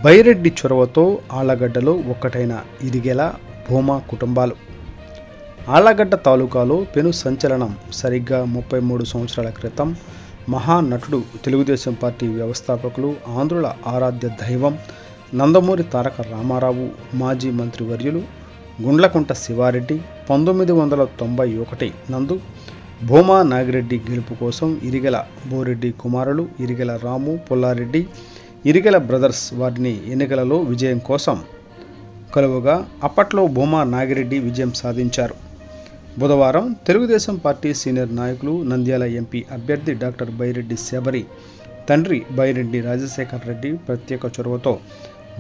బైరెడ్డి చొరవతో ఆళ్లగడ్డలో ఒక్కటైన ఇరిగెల భూమా కుటుంబాలు. ఆళ్లగడ్డ తాలూకాలో పెను సంచలనం. సరిగ్గా 33 సంవత్సరాల క్రితం మహానటుడు, తెలుగుదేశం పార్టీ వ్యవస్థాపకులు, ఆంధ్రుల ఆరాధ్య దైవం నందమూరి తారక రామారావు, మాజీ మంత్రివర్యులు గుండ్లకుంట శివారెడ్డి 1991 నందు భూమా నాగిరెడ్డి గెలుపు కోసం ఇరిగెల బోరెడ్డి కుమారులు ఇరిగెల రాము, పుల్లారెడ్డి, ఇరిగెల బ్రదర్స్ వారిని ఎన్నికలలో విజయం కోసం కలువగా అప్పట్లో భూమా నాగిరెడ్డి విజయం సాధించారు. బుధవారం తెలుగుదేశం పార్టీ సీనియర్ నాయకులు, నంద్యాల ఎంపీ అభ్యర్థి డాక్టర్ బైరెడ్డి శబరి తండ్రి బైరెడ్డి రాజశేఖర్ రెడ్డి ప్రత్యేక చొరవతో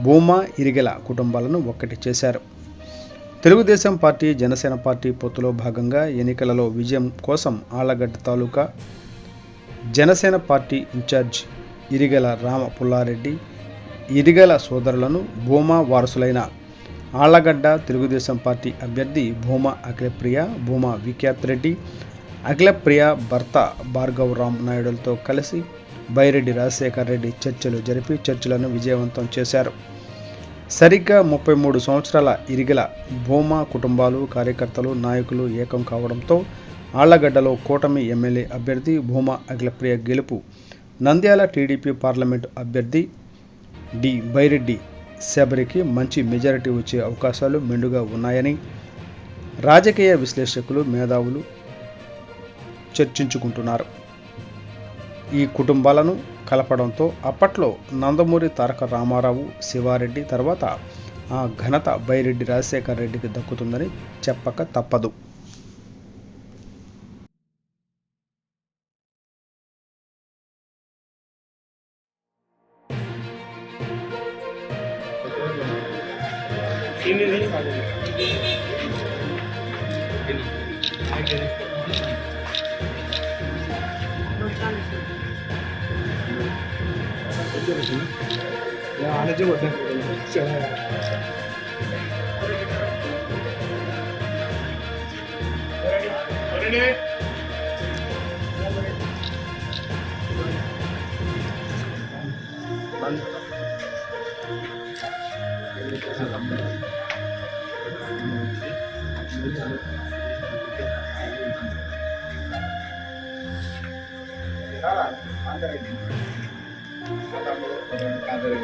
భూమా, ఇరిగెల కుటుంబాలను ఒక్కటి చేశారు. తెలుగుదేశం పార్టీ, జనసేన పార్టీ పొత్తులో భాగంగా ఎన్నికలలో విజయం కోసం ఆళ్లగడ్డ తాలూకా జనసేన పార్టీ ఇన్ఛార్జ్ ఇరిగెల రామ పుల్లారెడ్డి, ఇరిగెల సోదరులను భూమా వారసులైన ఆళ్లగడ్డ తెలుగుదేశం పార్టీ అభ్యర్థి భూమా అఖిలప్రియ, భూమా విఖ్యాత్ రెడ్డి, అఖిలప్రియ భర్త భార్గవ్ రామ్ నాయుడులతో కలిసి బైరెడ్డి రాజశేఖర్ రెడ్డి చర్చలు జరిపి చర్చలను విజయవంతం చేశారు. సరిగ్గా 33 సంవత్సరాల ఇరిగెల భూమా కుటుంబాలు, కార్యకర్తలు, నాయకులు ఏకం కావడంతో ఆళ్లగడ్డలో కూటమి ఎమ్మెల్యే అభ్యర్థి భూమా అఖిలప్రియ గెలుపు నంద్యాల టీడీపీ పార్లమెంటు అభ్యర్థి డి బైరెడ్డి శబరికి మంచి మెజారిటీ వచ్చే అవకాశాలు మెండుగా ఉన్నాయని రాజకీయ విశ్లేషకులు, మేధావులు చర్చించుకుంటున్నారు. ఈ కుటుంబాలను కలపడంతో అప్పట్లో నందమూరి తారక రామారావు, శివారెడ్డి తర్వాత ఆ ఘనత బైరెడ్డి రాజశేఖర్ రెడ్డికి దక్కుతుందని చెప్పక తప్పదు. అందరూ